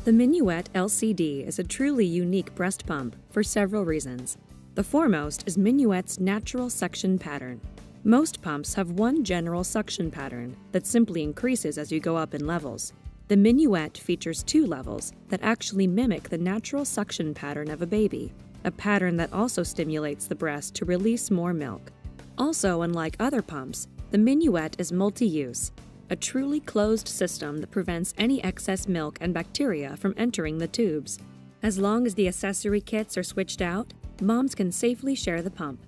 The Minuet LCD is a truly unique breast pump for several reasons. The foremost is Minuet's natural suction pattern. Most pumps have one general suction pattern that simply increases as you go up in levels. The Minuet features two levels that actually mimic the natural suction pattern of a baby, a pattern that also stimulates the breast to release more milk. Also, unlike other pumps, the Minuet is multi-use, a truly closed system that prevents any excess milk and bacteria from entering the tubes. As long as the accessory kits are switched out, moms can safely share the pump.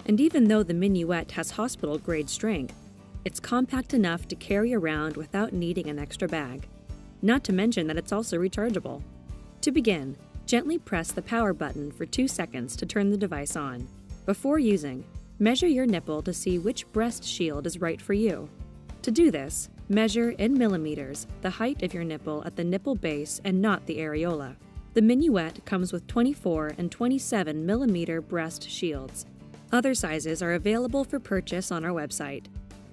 And even though the Minuet has hospital-grade strength, it's compact enough to carry around without needing an extra bag. Not to mention that it's also rechargeable. To begin, gently press the power button for 2 seconds to turn the device on. Before using, measure your nipple to see which breast shield is right for you. To do this, measure in millimeters the height of your nipple at the nipple base and not the areola. The Minuet comes with 24 and 27 millimeter breast shields. Other sizes are available for purchase on our website.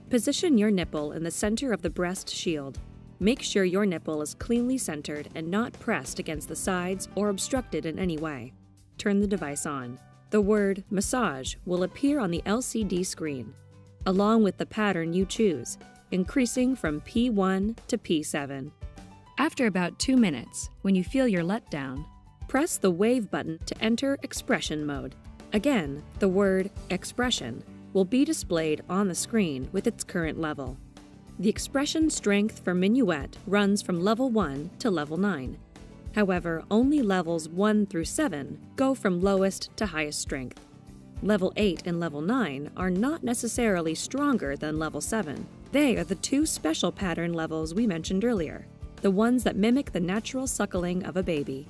Position your nipple in the center of the breast shield. Make sure your nipple is cleanly centered and not pressed against the sides or obstructed in any way. Turn the device on. The word massage will appear on the LCD screen, along with the pattern you choose, increasing from P1 to P7. After about 2 minutes, when you feel your letdown, press the wave button to enter expression mode. Again, the word expression will be displayed on the screen with its current level. The expression strength for Minuet runs from level 1 to level 9. However, only levels 1 through 7 go from lowest to highest strength. Level 8 and level 9 are not necessarily stronger than level 7. They are the two special pattern levels we mentioned earlier, the ones that mimic the natural suckling of a baby.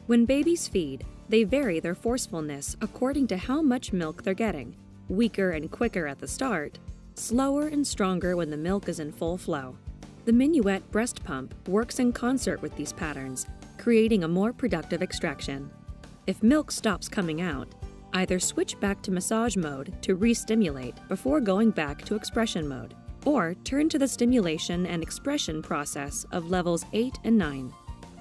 When babies feed, they vary their forcefulness according to how much milk they're getting, weaker and quicker at the start, slower and stronger when the milk is in full flow. The Minuet breast pump works in concert with these patterns, creating a more productive extraction. If milk stops coming out, either switch back to massage mode to re-stimulate before going back to expression mode, or turn to the stimulation and expression process of levels 8 and 9.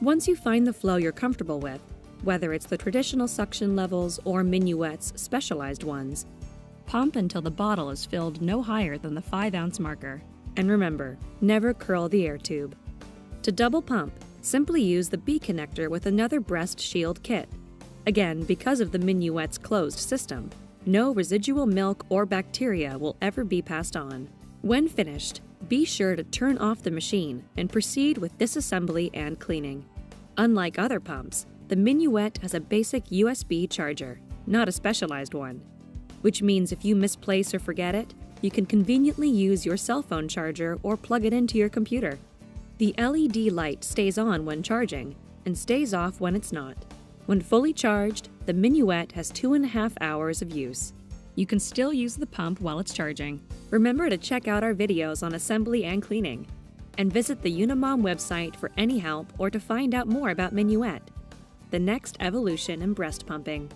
Once you find the flow you're comfortable with, whether it's the traditional suction levels or Minuet's specialized ones, pump until the bottle is filled no higher than the 5-ounce marker. And remember, never curl the air tube. To double pump, simply use the B connector with another breast shield kit. Again, because of the Minuet's closed system, no residual milk or bacteria will ever be passed on. When finished, be sure to turn off the machine and proceed with disassembly and cleaning. Unlike other pumps, the Minuet has a basic USB charger, not a specialized one, which means if you misplace or forget it, you can conveniently use your cell phone charger or plug it into your computer. The LED light stays on when charging and stays off when it's not. When fully charged, the Minuet has 2.5 hours of use. You can still use the pump while it's charging. Remember to check out our videos on assembly and cleaning, and visit the Unimom website for any help or to find out more about Minuet, the next evolution in breast pumping.